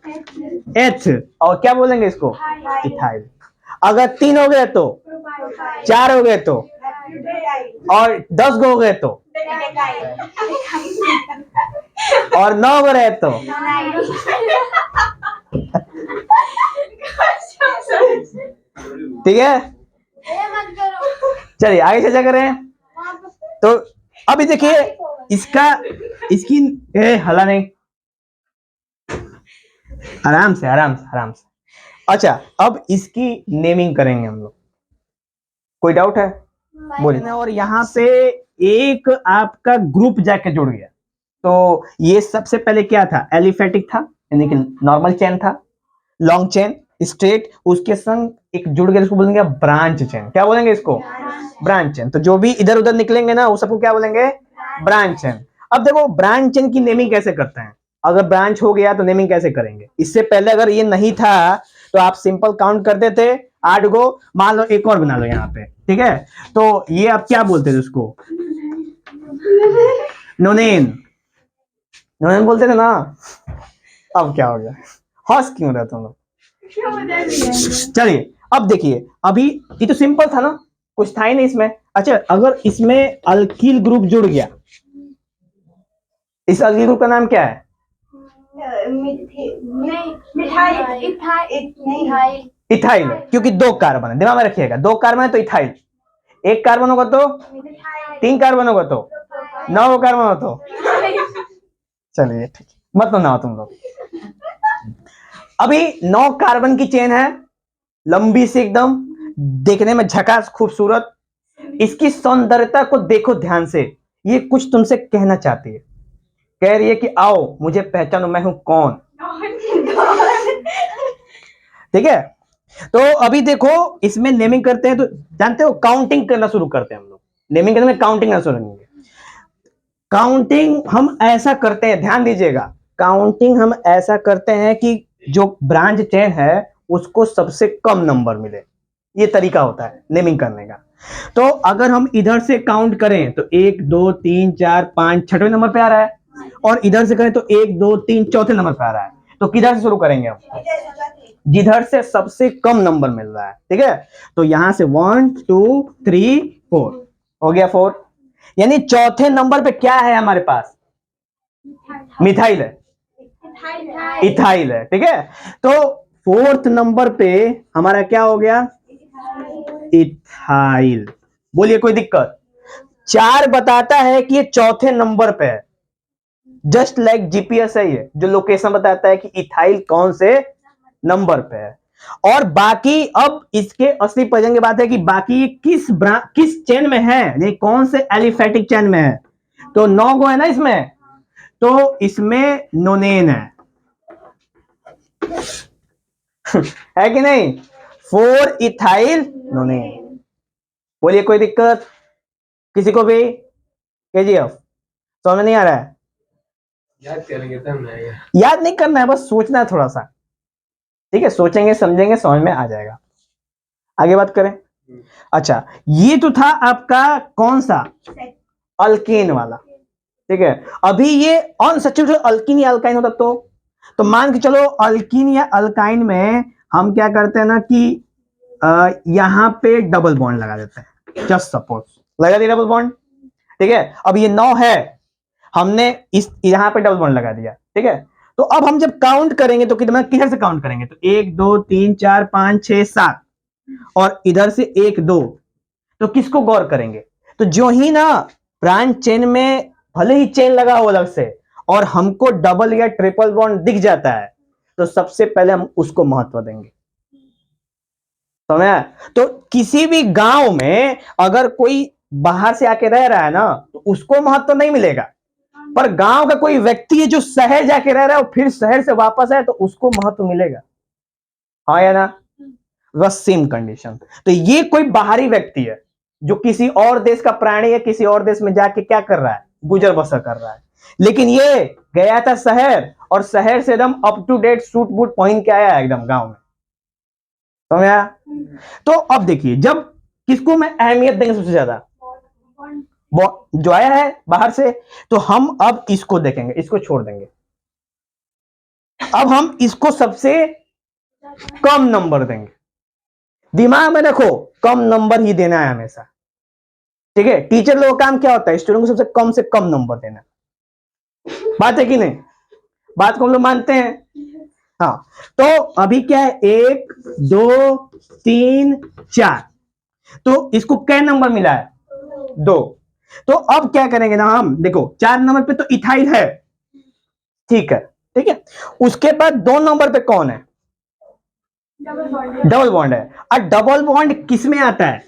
H, और क्या बोलेंगे इसको, इथाइल। अगर 3 हो गए तो, 4 हो गए तो, और 10 गो हो गए तो, और 9 हो रहे तो, ठीक है? चलिए आगे चर्चा करें। तो अभी देखिए इसका, इसकी हला नहीं, आराम से आराम से आराम से। अच्छा अब इसकी नेमिंग करेंगे हम लोग, कोई डाउट है, बोलिए। और यहाँ पे एक आपका ग्रुप जाके जुड़ गया, तो ये सबसे पहले क्या था, एलिफेटिक था, यानी कि नॉर्मल चेन था, लॉन्ग चेन स्ट्रेट, उसके संग एक जुड़ गया, इसको बोलेंगे ब्रांच चेन। क्या बोलेंगे इसको, ब्रांच चेन। तो जो भी इधर उधर निकलेंगे ना वो सबको क्या बोलेंगे, ब्रांच चेन। अब देखो ब्रांच चेन की नेमिंग कैसे करते हैं, अगर ब्रांच हो गया तो नेमिंग कैसे करेंगे, इससे पहले अगर ये नहीं था तो आप सिंपल काउंट करते थे 8 गो, मान लो एक और बना लो यहाँ पे, ठीक है? तो ये आप क्या बोलते थे उसको, नोनेन, नोनेन बोलते थे ना। अब क्या हो गया, हॉस क्यों रहे तुम लोग? चलिए अब देखिए, अभी ये तो सिंपल था ना, कुछ था ही नहीं इसमें। अच्छा अगर इसमें अल्किल ग्रुप जुड़ गया, इस अल्किल ग्रुप का नाम क्या है, इथाइल, क्योंकि 2 कार्बन है, दिमाग में रखिएगा, 2 कार्बन है तो इथाइल, 1 कार्बन होगा तो, 3 कार्बन होगा तो, 9 कार्बन हो तो, चलिए ठीक, मत बनाओ तुम लोग। अभी 9 कार्बन की चेन है, लंबी सी एकदम, देखने में झकास खूबसूरत, इसकी सौंदर्यता को देखो ध्यान से, ये कुछ तुमसे कहना चाहती है, कह रही है कि आओ मुझे पहचानो, मैं हूं कौन। ठीक है, तो अभी देखो इसमें नेमिंग करते हैं तो जानते हो काउंटिंग करना शुरू करते हैं हम लोग। नेमिंग करने में काउंटिंग करना शुरू करेंगे। काउंटिंग हम ऐसा करते हैं, ध्यान दीजिएगा, काउंटिंग हम ऐसा करते हैं कि जो ब्रांच चेन है उसको सबसे कम नंबर मिले, ये तरीका होता है नेमिंग करने का। तो अगर हम इधर से काउंट करें तो 1 2 3 4 5 छठवें नंबर पे आ रहा है, और इधर से करें तो 1 2 3 चौथे नंबर पे आ रहा है। तो किधर से शुरू करेंगे हम? जिधर से सबसे कम नंबर मिल रहा है। ठीक है, तो यहां से 1 2 3 4 हो गया 4, यानी चौथे नंबर पे क्या है हमारे पास? मिथाइल है, इथाइल है। ठीक है, तो फोर्थ नंबर पे हमारा क्या हो गया? इथाइल। बोलिए कोई दिक्कत? 4 बताता है कि ये चौथे नंबर पे है, जस्ट लाइक जीपीएस है ये, जो लोकेशन बताता है कि इथाइल कौन से नंबर पे है। और बाकी अब इसके असली पहचान की बात है कि बाकी किस चेन में है, ये कौन से एलिफेटिक चेन में है। तो 9 गो है ना इसमें, तो इसमें नोनेन है है कि नहीं? 4 इथाइल नोनेन। बोलिए कोई दिक्कत किसी को भी? केजीएफ समझ में नहीं आ रहा है? याद करेंगे तब ना। याद नहीं करना है, बस सोचना है थोड़ा सा। ठीक है, सोचेंगे समझेंगे समझ में आ जाएगा। आगे बात करें। अच्छा, ये तो था आपका कौन सा? अल्केन वाला। ठीक है, अभी ये अनसैचुरेटेड अल्कीन या अल्काइन होता तो मान के चलो अल्कीन या अल्काइन में हम क्या करते हैं ना कि यहां पे डबल बॉन्ड लगा देते हैं, जस्ट सपोज लगा दिया डबल बॉन्ड। ठीक है, अब ये 9 है, हमने इस यहां पे डबल बॉन्ड लगा दिया। ठीक है, तो अब हम जब काउंट करेंगे तो कितना, किधर से काउंट करेंगे? तो 1 2 3 4 5 6 7 और इधर से 1 2, तो किसको गौर करेंगे? तो जो ही ना ब्रांच चेन में भले ही चेन लगा हो अलग से और हमको डबल या ट्रिपल बॉन्ड दिख जाता है, तो सबसे पहले हम उसको महत्व देंगे। समझ आया? तो किसी भी गांव में अगर कोई बाहर से आके रह रहा है ना, तो उसको महत्व नहीं मिलेगा, पर गांव का कोई व्यक्ति है जो शहर जाके रह रहा है और फिर शहर से वापस आए तो उसको महत्व मिलेगा। हाँ या ना? बस सेम कंडीशन। तो ये कोई बाहरी व्यक्ति है जो किसी और देश का प्राणी है, किसी और देश में जाके क्या कर रहा है? गुजर बसर कर रहा है। लेकिन ये गया था शहर और शहर से एकदम up to date suit boot पहन के आया एकदम गांव में। समझ आया? तो अब देखिए, जब किसको मैं अहमियत देंगे सबसे ज्यादा? जो आया है बाहर से, तो हम अब इसको देखेंगे, इसको छोड़ देंगे। अब हम इसको सबसे कम नंबर देंगे। दिमाग में रखो, कम नंबर ही देना है हमेशा। ठीक है, टीचर लोगों का काम क्या होता है? स्टूडेंट को सबसे कम नंबर देना। बात है कि नहीं? बात को हम लोग मानते हैं। हाँ, तो अभी क्या है? 1 2 3 4, तो इसको क्या नंबर मिला है? 2। तो अब क्या करेंगे ना हम, देखो 4 नंबर पे तो इथाइल है, ठीक है। ठीक है, उसके बाद 2 नंबर पे कौन है? डबल बॉन्ड है। और डबल बॉन्ड किस में आता है?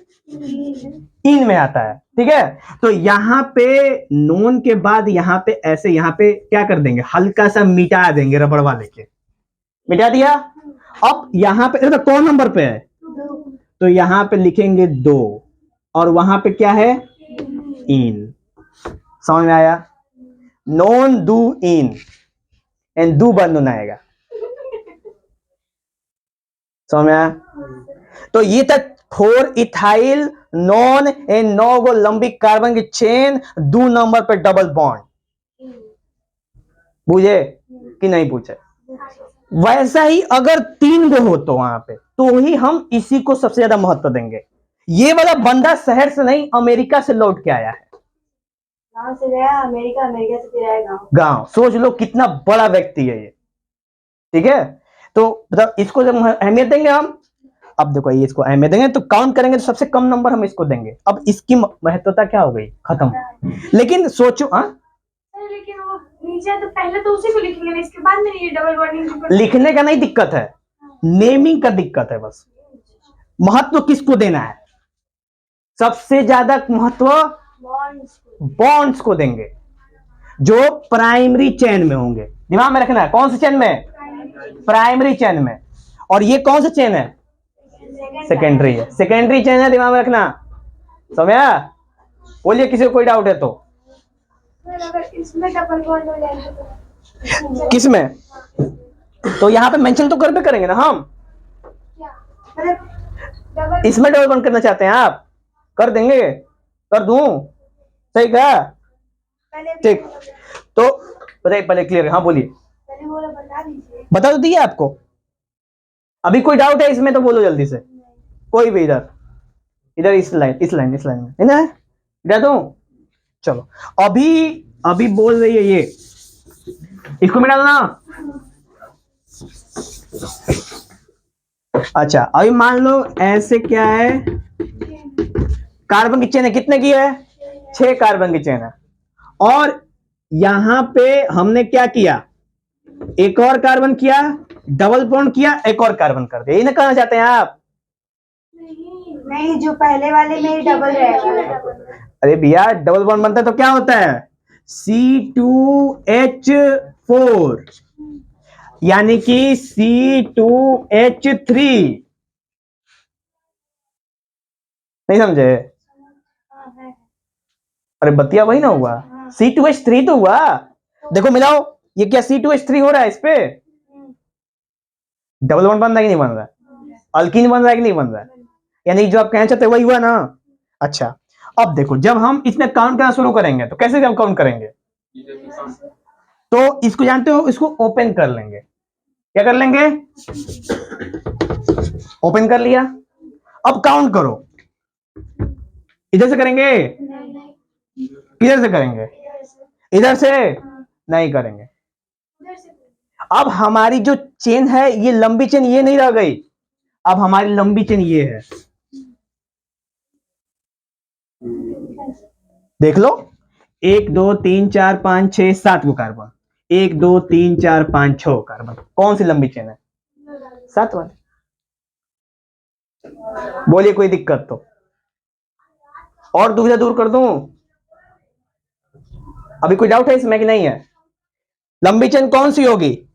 इन में आता है। ठीक है, तो यहां पे नोन के बाद यहां पे ऐसे, यहां पे क्या कर देंगे? हल्का सा मिटा देंगे, रबड़ वाले के मिटा दिया। अब यहां पे तो कौन नंबर पे है? तो यहां पे लिखेंगे 2 और वहां पे क्या है? इन। समझ में आया? नोन दू इन एंड दू बंद होना आएगा। समझ में आया? तो ये था 4 इथाइल नॉन एंड 9 गो लंबी कार्बन की चेन, 2 नंबर पे डबल बॉन्ड। बुझे कि नहीं पूछे? वैसा ही अगर 3 गो हो तो वहां पे, तो ही हम इसी को सबसे ज्यादा महत्व देंगे। ये वाला बंदा शहर से नहीं, अमेरिका से लौट के आया है। गांव से गया अमेरिका, अमेरिका से फिर आया गांव। सोच लो कितना बड़ा व्यक्ति है ये। ठीक है, तो मतलब इसको जब अहमियत देंगे हम, अब देखो ये इसको अहमियत देंगे तो काउंट करेंगे तो सबसे कम नंबर हम इसको देंगे। अब इसकी महत्वता क्या हो गई? खत्म। लेकिन सोचो, हाँ लेकिन वो नीचे तो पहले तो उसी को लिखेंगे ना, इसके बाद में ये डबल बॉन्डिंग लिखने का नहीं दिक्कत है, नेमिंग का दिक्कत है। बस महत्व किसको देना है? सबसे ज्यादा महत्व बॉन्ड्स बॉन्ड्स को देंगे जो प्राइमरी चेन में होंगे। दिमाग में रखना है, कौन सी चेन में? प्राइमरी चेन में। और ये कौन सा चेन है? सेकेंडरी है। सेकेंडरी चेन है, दिमाग में रखना। समझा? बोलिए किसी को कोई डाउट है तो। अगर इसमें डबल बॉन्ड हो जाए तो किस में? तो यहाँ पे मेंशन तो कर पे करेंगे ना हम। क्या मतलब डबल इसमें डबल बॉन्ड करना चाहते हैं आप? कर देंगे, कर दूं? सही कहा? पहले ठीक। तो बताइए, पहले क्लियर है? हाँ बोलिए। पहले बोला बता दीजिए। बता तो दिया आपको। अभी कोई डाउट है इसमें तो बोलो जल्दी से। कोई भी इधर इधर इस लाइन में है ना? इधर दो। चलो अभी अभी बोल रही है ये, इसको मिटा दो ना। अच्छा अभी मान लो ऐसे क्या है, कार्बन की चेन है, कितने की है? 6 कार्बन की चेन है। और यहां पे हमने क्या किया? एक और कार्बन किया, डबल बॉन्ड किया, एक और कार्बन कर दिया। ये ना कहना चाहते हैं आप? नहीं, जो पहले वाले में ही डबल रहेगा। अरे भैया डबल बॉन्ड बनता है तो क्या होता है? C2H4 यानी कि C2H3। नहीं समझे? अरे बतिया वही ना हुआ, C2H3 तो हुआ। देखो मिलाओ, ये क्या C2H3 हो रहा है? इस पे डबल बॉन्ड बन रहा है कि नहीं बन रहा है? अल्कीन बन रहा है कि नहीं बन रहा है? यानी जो आप कहना चाहते हैं वही हुआ ना। अच्छा अब देखो, जब हम इसमें काउंट करना शुरू करेंगे तो कैसे हम काउंट करेंगे? तो इसको जानते हो, इसको ओपन कर लेंगे। क्या कर लेंगे? ओपन कर लिया। अब काउंट करो। इधर से करेंगे? किधर से करेंगे? इधर से नहीं करेंगे। अब हमारी जो चेन है ये लंबी चेन ये नहीं रह गई, अब हमारी लंबी चेन ये है। देख लो, 1 2 3 4 5 6 7 को कार्बन, 1 2 3 4 5 6 कार्बन। कौन सी लंबी चेन है? 7 वाली। बोलिए कोई दिक्कत तो? और दुविधा दूर कर दूं? अभी कोई डाउट है इसमें कि नहीं है? लंबी चेन कौन सी होगी?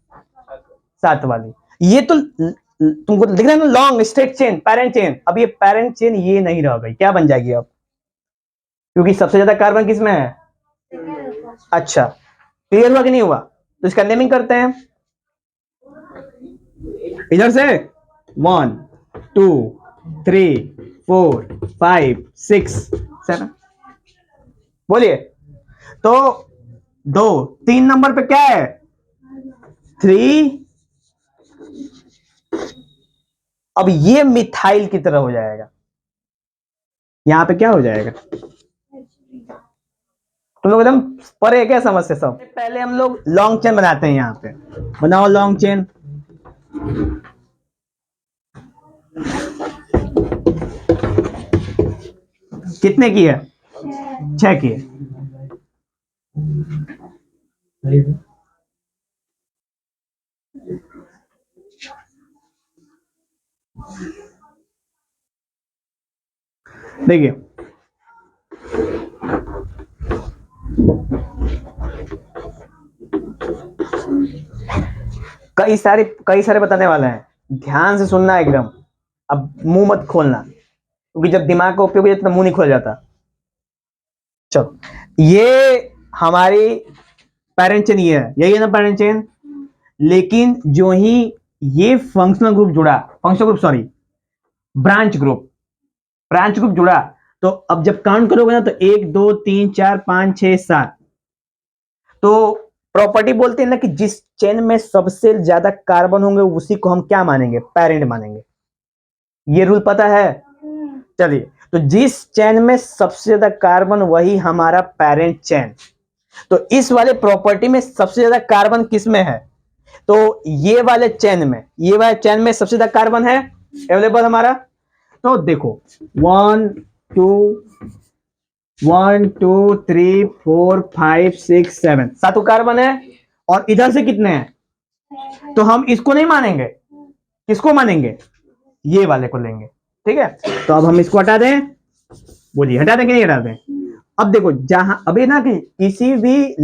7 वाली। ये तो तुमको दिख रहा है ना, long straight chain, parent chain. अब ये पैरेंट चेन ये नहीं रह गई, क्या बन जाएगी अब? क्योंकि सबसे ज्यादा कार्बन किसमें है? अच्छा क्लियर हुआ कि नहीं हुआ? तो इसका नेमिंग करते हैं। इधर से 1 2 3 4 5 6 7। बोलिए। तो 2 3 नंबर पे क्या है? 3। अब ये मिथाइल की तरह हो जाएगा। यहां पे क्या हो जाएगा? तुम लोग एकदम परे है क्या समझ से? सब पहले हम लोग लॉन्ग चेन बनाते हैं। यहां पे बनाओ लॉन्ग चेन। कितने की है? 6 की है। देखिए कई सारे बताने वाले हैं, ध्यान से सुनना एकदम। अब मुंह मत खोलना, क्योंकि जब दिमाग का उपयोग हो जाता है मुंह नहीं खोल जाता। चलो ये हमारी पैरेंट चेन ये है, यही है ना पैरेंट चेन। लेकिन जो ही ये फंक्शनल ग्रुप जुड़ा, ब्रांच ग्रुप जुड़ा, तो अब जब काउंट करोगे ना तो 1 2 3 4 5 6 7। तो प्रॉपर्टी बोलते हैं ना कि जिस चेन में सबसे ज्यादा कार्बन होंगे उसी को हम क्या मानेंगे? पैरेंट मानेंगे। ये रूल पता है? चलिए, तो जिस चेन में सबसे ज्यादा कार्बन वही हमारा पैरेंट चेन। तो इस वाले प्रॉपर्टी में सबसे ज्यादा कार्बन किस में है? तो ये वाले चेन में सबसे ज्यादा कार्बन है अवेलेबल हमारा। तो देखो 1 2 3 4 5 6 7 7 कार्बन है। और इधर से कितने हैं? तो हम इसको नहीं मानेंगे, किसको मानेंगे? ये वाले को लेंगे। ठीक है, तो अब हम इसको हटा दें। बोलिए हटा दें कि नहीं हटा दें? अब देखो जहां अभी ना कि किसी भी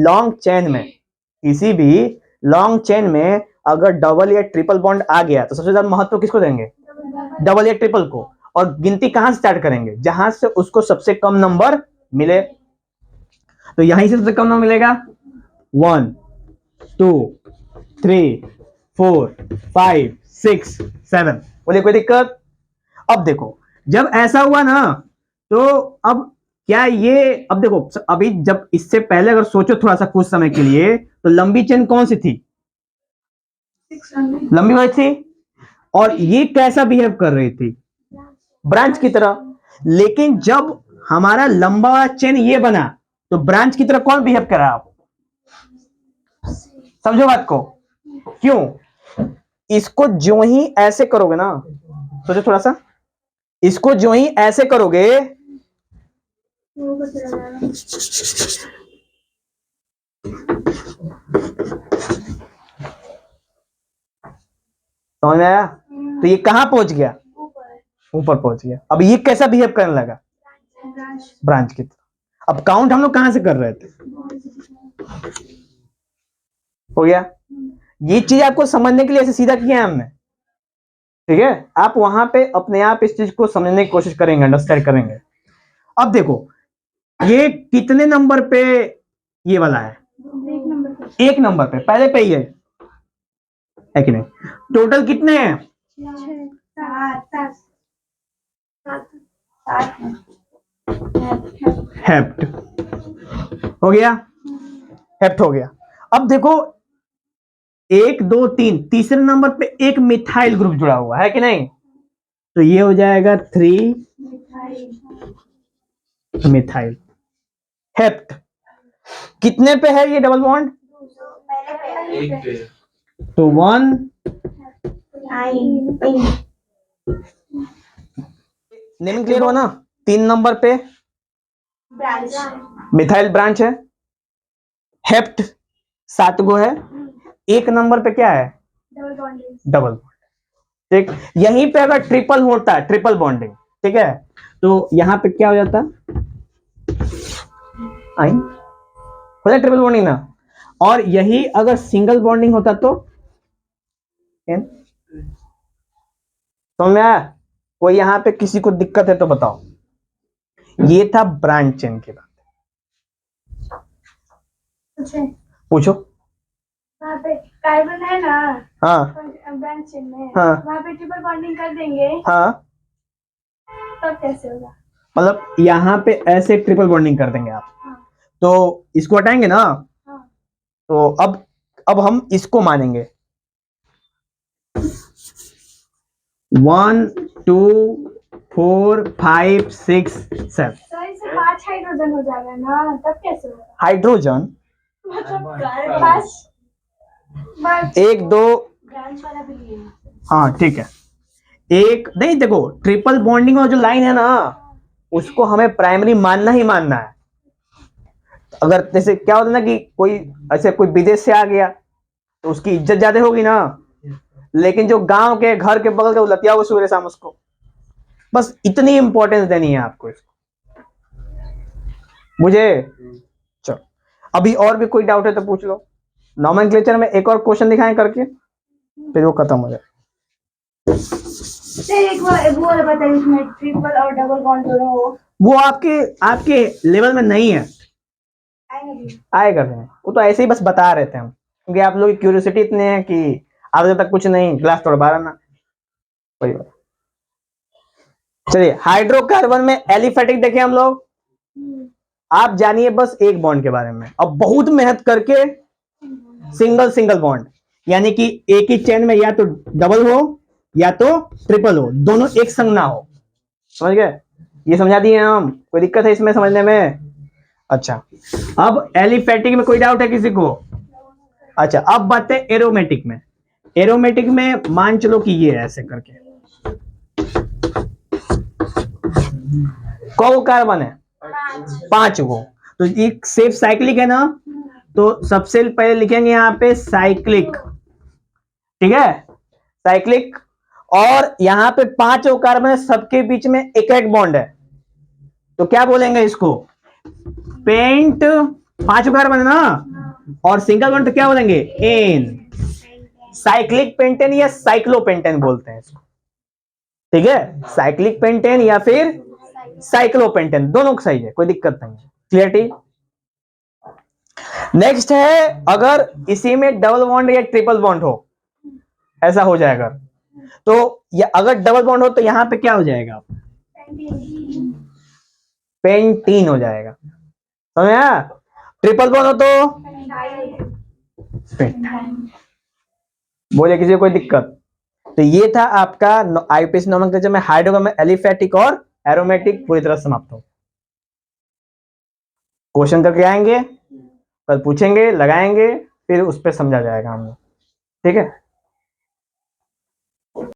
लॉन्ग चेन में अगर डबल या ट्रिपल बॉन्ड आ गया तो सबसे ज्यादा महत्व किसको देंगे? डबल या ट्रिपल को। और गिनती कहां से स्टार्ट करेंगे? जहां से उसको सबसे कम नंबर मिले। तो यहीं से सबसे कम नंबर मिलेगा 1 2 3 4 5 6 7। बोलिए कोई दिक्कत? अब देखो जब ऐसा हुआ ना तो अब क्या ये, अब देखो अभी जब इससे पहले अगर सोचो थोड़ा सा कुछ समय के लिए तो लंबी चेन कौन सी थी? लंबी वाली थी। और ये कैसा बिहेव कर रही थी? ब्रांच की तरह। लेकिन जब हमारा लंबा वाला चेन ये बना तो ब्रांच की तरह कौन बिहेव कर रहा है? आप समझो बात को। क्यों? इसको जो ही ऐसे करोगे ना, सोचो थोड़ा सा, इसको जो ही ऐसे करोगे समझ में आया? तो ये कहां पहुंच गया? ऊपर पहुंच गया। अब ये कैसा बिहेव करने लगा? ब्रांच की तरह। अब काउंट हम लोग कहां से कर रहे थे? हो गया? ये चीज आपको समझने के लिए ऐसे सीधा किया है हमने, ठीक है? आप वहां पे अपने आप इस चीज को समझने की कोशिश करेंगे, अंडरस्टैंड करेंगे। अब देखो ये कितने नंबर पे ये वाला है? एक नंबर पे, पहले पे ही है कि नहीं? टोटल कितने हैं? 7 हेप्ट हो गया। हेप्ट हो गया। अब देखो 1 2 3 तीसरे नंबर पे एक मिथाइल ग्रुप जुड़ा हुआ है कि नहीं? तो ये हो जाएगा 3 मिथाइल। हेप्ट कितने पे है ये डबल बॉन्ड? एक पे तो 1 नेमिंग क्लियर हुआ ना? 3 नंबर पे ब्रांच मिथाइल ब्रांच है। हेप्ट 7 गो है। 1 नंबर पे क्या है? Double bond. ठीक, यहीं पे अगर ट्रिपल होता है, ट्रिपल बॉन्डिंग, ठीक है, तो यहां पे क्या हो जाता? आई हो जाए ट्रिपल बॉन्डिंग ना। और यही अगर सिंगल बॉन्डिंग होता तो समझ में आया? कोई यहां पे किसी को दिक्कत है तो बताओ। ये था ब्रांच चेन की बात। पूछो। वहाँ पे कार्बन है ना, हाँ ब्रांच चेन में, हाँ वहाँ पे ट्रिपल बॉन्डिंग कर देंगे हाँ, तब कैसे होगा? मतलब यहां पे ऐसे ट्रिपल बॉन्डिंग कर देंगे आप, तो इसको हटाएंगे ना, तो अब हम इसको मानेंगे 1 2 4 5 6 7। तो इससे 5 हाइड्रोजन हो जाएगा ना, तब कैसे होगा? हाइड्रोजन मतलब बस 1 2, ब्रांच वाला भी लिए हाँ ठीक है। एक नहीं, देखो ट्रिपल बॉन्डिंग और जो लाइन है ना उसको हमें प्राइमरी मानना ही मानना है। अगर जैसे क्या होता है ना कि कोई ऐसे कोई विदेश से आ गया तो उसकी इज्जत ज्यादा होगी ना, लेकिन जो गांव के घर के बगल का लतिया वो सुबह शाम उसको, बस इतनी इंपॉर्टेंस देनी है आपको इसको। मुझे चलो अभी और भी कोई डाउट है तो पूछ लो। नॉमेनक्लेचर में एक और क्वेश्चन दिखाएं करके फिर वो खत्म हो जाए। एक वो बताइए उसमें ट्रिपल और डबल बॉन्ड दोनों हो। वो आपके लेवल में नहीं है, आएगा फिर। वो तो ऐसे ही बस बता रहे थे हम, क्योंकि आप लोग की क्यूरियोसिटी इतने है कि आज तक कुछ नहीं, ग्लास तोड़ बारह ना। कोई बात। चलिए हाइड्रोकार्बन में एलिफेटिक देखे हम लोग। आप जानिए बस एक बॉन्ड के बारे में। अब बहुत मेहनत करके सिंगल बॉन्ड, यानी कि एक ही चेन में या तो डबल हो या तो ट्रिपल हो, दोनों एक संग ना हो। समझ गए? ये समझा दिए हम। कोई दिक्कत है इसमें समझने में? अच्छा, अब एलिफेटिक में कोई डाउट है किसी को? अच्छा, अब बात है एरोमेटिक में। एरोमेटिक में मान चलो कि ये ऐसे करके कौ कार्बन है? 5 गो। तो एक सेफ साइक्लिक है ना, तो सबसे पहले लिखेंगे यहां पे साइक्लिक, ठीक है, साइक्लिक। और यहां पे 5 कार्बन है, सबके बीच में एक एक बॉन्ड है, तो क्या बोलेंगे इसको, पेंट 5 कार्बन है ना, और सिंगल बॉन्ड तो क्या बोलेंगे, एन। साइक्लिक पेंटेन या साइक्लोपेंटेन बोलते हैं इसको, ठीक है, साइक्लिक पेंटेन या फिर साइक्लोपेंटेन, दोनों सही है, कोई दिक्कत नहीं है। क्लियरिटी। नेक्स्ट है, अगर इसी में डबल बॉन्ड या ट्रिपल बॉन्ड हो, ऐसा हो जाएगा तो, या अगर डबल बॉन्ड हो तो यहां पे क्या हो जाएगा, पेंटीन हो जाएगा, समझ आया। ट्रिपल बॉन्ड हो तो पेंटाइन। बोले किसी को कोई दिक्कत। तो ये था आपका आईयूपीएसी नोमेनक्लेचर में हाइड्रोकार्बन, एलिफैटिक और एरोमेटिक पूरी तरह समाप्त हो। क्वेश्चन करके आएंगे, कल पूछेंगे, लगाएंगे, फिर उस पर समझा जाएगा हम लोग, ठीक है।